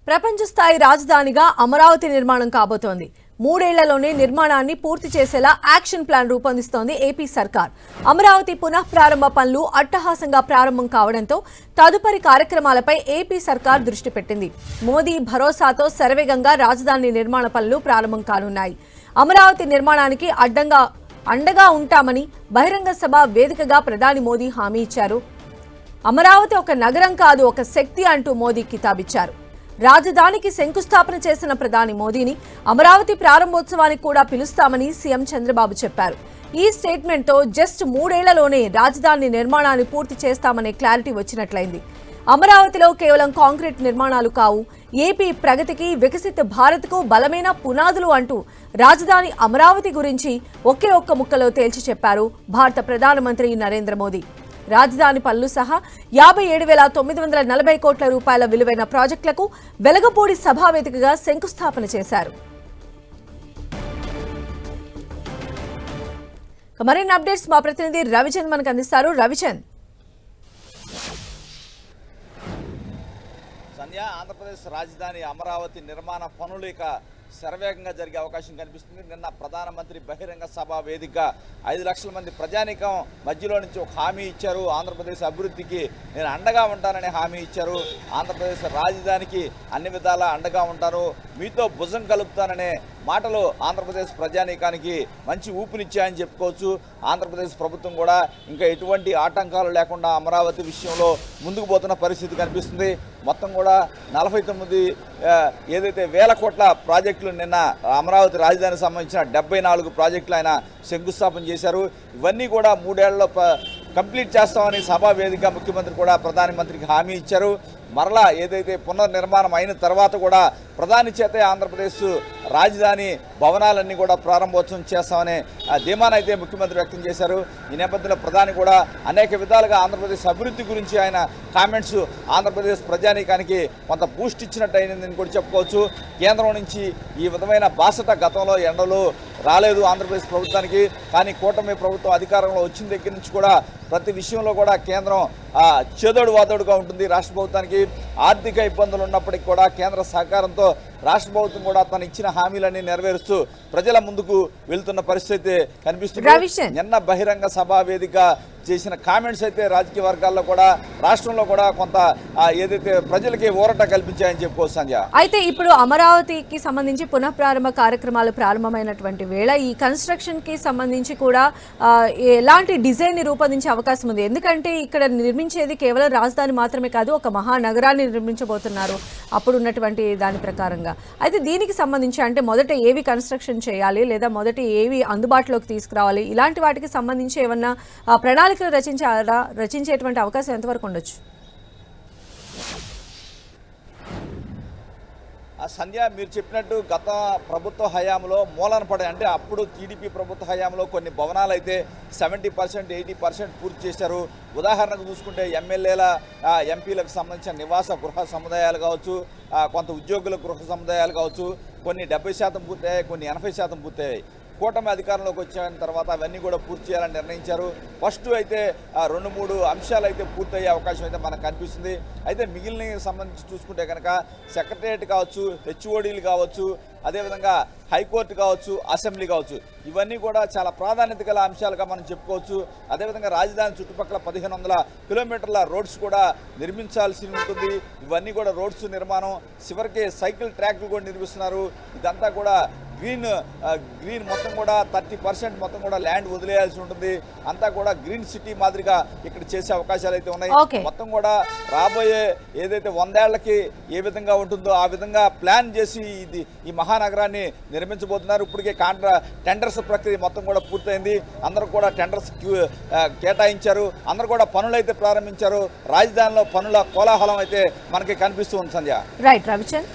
ప్రపంచ స్థాయి రాజధానిగా అమరావతి నిర్మాణం కాబోతోంది. 3 ఏళ్లలోనే నిర్మాణాన్ని పూర్తి చేసేలా యాక్షన్ ప్లాన్ రూపొందిస్తోంది ఏపీ సర్కార్. అమరావతి పునః ప్రారంభ పనులు అట్టహాసంగా ప్రారంభం కావడంతో తదుపరి కార్యక్రమాలపై ఏపీ సర్కార్ దృష్టి పెట్టింది. మోదీ భరోసాతో శరవేగంగా రాజధాని నిర్మాణ పనులు ప్రారంభం కానున్నాయి. అమరావతి నిర్మాణానికి అండగా ఉంటామని బహిరంగ సభ వేదికగా ప్రధాని మోదీ హామీ ఇచ్చారు. అమరావతి ఒక నగరం కాదు, ఒక శక్తి అంటూ మోదీ కితాబిచ్చారు. రాజధానికి శంకుస్థాపన చేసిన ప్రధాని మోదీని అమరావతి ప్రారంభోత్సవానికి కూడా పిలుస్తామని సీఎం చంద్రబాబు చెప్పారు. ఈ స్టేట్మెంట్తో జస్ట్ 3 ఏళ్లలోనే రాజధాని నిర్మాణాన్ని పూర్తి చేస్తామనే క్లారిటీ వచ్చినట్లయింది. అమరావతిలో కేవలం కాంక్రీట్ నిర్మాణాలు కావు, ఏపీ ప్రగతికి, వికసిత భారత్కు బలమైన పునాదులు అంటూ రాజధాని అమరావతి గురించి ఒకే ఒక్క ముక్కలో తేల్చి చెప్పారు భారత ప్రధానమంత్రి నరేంద్ర మోదీ. రాజధాని పనులు సహా 57,940 కోట్ల రూపాయల విలువైన ప్రాజెక్టులకు వెలగపూడి సభావేదికగా శంకుస్థాపన చేశారు. మరిన్ని అప్డేట్స్ మా ప్రతినిధి రవిచంద్ మనకు అందిస్తారు. రవిచంద్, ఆంధ్రప్రదేశ్ రాజధాని అమరావతి నిర్మాణ పనులు ఇక శరవేగంగా జరిగే అవకాశం కనిపిస్తుంది. నిన్న ప్రధానమంత్రి బహిరంగ సభ వేదికగా 5 లక్షల మంది ప్రజానీకం మధ్యలో నుంచి ఒక హామీ ఇచ్చారు. ఆంధ్రప్రదేశ్ అభివృద్ధికి నేను అండగా ఉంటానని హామీ ఇచ్చారు. ఆంధ్రప్రదేశ్ రాజధానికి అన్ని విధాలా అండగా ఉంటాను, మీతో భుజం కలుపుతాననే మాటలు ఆంధ్రప్రదేశ్ ప్రజానీకానికి మంచి ఊపినిచ్చాయని చెప్పుకోవచ్చు. ఆంధ్రప్రదేశ్ ప్రభుత్వం కూడా ఇంకా ఎటువంటి ఆటంకాలు లేకుండా అమరావతి విషయంలో ముందుకు పోతున్న పరిస్థితి కనిపిస్తుంది. మొత్తం కూడా 49 ఏదైతే వేల కోట్ల ప్రాజెక్టులు నిన్న అమరావతి రాజధానికి సంబంధించిన 74 ప్రాజెక్టులు ఆయన శంకుస్థాపన చేశారు. ఇవన్నీ కూడా 3 ఏళ్లలో కంప్లీట్ చేస్తామని సభా వేదిక ముఖ్యమంత్రి కూడా ప్రధానమంత్రికి హామీ ఇచ్చారు. మరలా ఏదైతే పునర్నిర్మాణం అయిన తర్వాత కూడా ప్రధాని చేతే ఆంధ్రప్రదేశ్ రాజధాని భవనాలన్నీ కూడా ప్రారంభోత్సవం చేస్తామనే ధీమానైతే ముఖ్యమంత్రి వ్యక్తం చేశారు. ఈ నేపథ్యంలో ప్రధాని కూడా అనేక విధాలుగా ఆంధ్రప్రదేశ్ అభివృద్ధి గురించి ఆయన కామెంట్స్ ఆంధ్రప్రదేశ్ ప్రజానీకానికి కొంత బూస్ట్ ఇచ్చినట్టు అయిందని కూడా చెప్పుకోవచ్చు. కేంద్రం నుంచి ఈ విధమైన బాసట గతంలో ఎండలు రాలేదు ఆంధ్రప్రదేశ్ ప్రభుత్వానికి. కానీ కూటమి ప్రభుత్వం అధికారంలో వచ్చిన దగ్గర నుంచి కూడా ప్రతి విషయంలో కూడా కేంద్రం చేదోడు వాదోడుగా ఉంటుంది. రాష్ట్ర ప్రభుత్వానికి ఆర్థిక ఇబ్బందులు ఉన్నప్పటికీ కూడా కేంద్ర సహకారంతో రాష్ట్ర ప్రభుత్వం కూడా తను ఇచ్చిన హామీలన్నీ నెరవేరుస్తూ ప్రజల ముందుకు వెళ్తున్న పరిస్థితి కనిపిస్తుంది. నిన్న బహిరంగ సభా వేదిక చేసిన కామెంట్స్ అయితే రాజకీయ వర్గాల్లో కూడా రాష్ట్రంలో కూడా కొంత ఏదైతే ప్రజలకి ఊరట కల్పించాయని చెప్పుకోవచ్చు. సంధ్య, అయితే ఇప్పుడు అమరావతికి సంబంధించి పునఃప్రారంభ కార్యక్రమాలు ప్రారంభమైనటువంటి వేళ ఈ కన్స్ట్రక్షన్ కి సంబంధించి కూడా ఎలాంటి డిజైన్ ని రూపొందించే అవకాశం ఉంది? ఎందుకంటే ఇక్కడ నిర్మించేది కేవలం రాజధాని మాత్రమే కాదు, ఒక మహానగరాన్ని నిర్మించబోతున్నారు అప్పుడు ఉన్నటువంటి దాని ప్రకారంగా. అయితే దీనికి సంబంధించి అంటే మొదట ఏవి కన్స్ట్రక్షన్ చేయాలి, లేదా మొదట ఏవి అందుబాటులోకి తీసుకురావాలి, ఇలాంటి వాటికి సంబంధించి ఏమన్నా ప్రణాళికలు రచించేటువంటి అవకాశం ఎంతవరకు ఉండొచ్చు? సంధ్య, మీరు చెప్పినట్టు గత ప్రభుత్వ హయాంలో మూలన పడే అంటే అప్పుడు టీడీపీ ప్రభుత్వ హయాంలో కొన్ని భవనాలు అయితే 70%, 80% పూర్తి చేశారు. ఉదాహరణకు చూసుకుంటే ఎమ్మెల్యేల ఎంపీలకు సంబంధించిన నివాస గృహ సముదాయాలు కావచ్చు, కొంత ఉద్యోగుల గృహ సముదాయాలు కావచ్చు, కొన్ని 70% పూర్తయ్యాయి, కొన్ని 80% పూర్తయ్యాయి. కూటమి అధికారంలోకి వచ్చిన తర్వాత అవన్నీ కూడా పూర్తి చేయాలని నిర్ణయించారు. ఫస్ట్ అయితే 2-3 అంశాలు అయితే పూర్తయ్యే అవకాశం అయితే మనకు కనిపిస్తుంది. అయితే మిగిలిన సంబంధించి చూసుకుంటే కనుక సెక్రటేరియట్ కావచ్చు, హెచ్ఓడీలు కావచ్చు, అదేవిధంగా హైకోర్టు కావచ్చు, అసెంబ్లీ కావచ్చు, ఇవన్నీ కూడా చాలా ప్రాధాన్యత గల అంశాలుగా మనం చెప్పుకోవచ్చు. అదేవిధంగా రాజధాని చుట్టుపక్కల 1500 కిలోమీటర్ల రోడ్స్ కూడా నిర్మించాల్సి ఉంటుంది. ఇవన్నీ కూడా రోడ్స్ నిర్మాణం, చివరికి సైకిల్ ట్రాక్లు కూడా నిర్మిస్తున్నారు. ఇదంతా కూడా గ్రీన్ మొత్తం కూడా 30% మొత్తం కూడా ల్యాండ్ వదిలేయాల్సి ఉంటుంది. అంతా కూడా గ్రీన్ సిటీ మాదిరిగా ఇక్కడ చేసే అవకాశాలు అయితే ఉన్నాయి. మొత్తం కూడా రాబోయే ఏదైతే 100 ఏళ్లకి ఏ విధంగా ఉంటుందో ఆ విధంగా ప్లాన్ చేసి ఈ మహానగరాన్ని నిర్మించబోతున్నారు. ఇప్పటికే టెండర్స్ ప్రక్రియ మొత్తం కూడా పూర్తయింది. అందరూ కూడా టెండర్స్ కేటాయించారు. అందరూ కూడా పనులు అయితే ప్రారంభించారు. రాజధానిలో పనుల కోలాహలం అయితే మనకి కనిపిస్తూ ఉంది. సంధ్య, రైట్ రవిచంద్.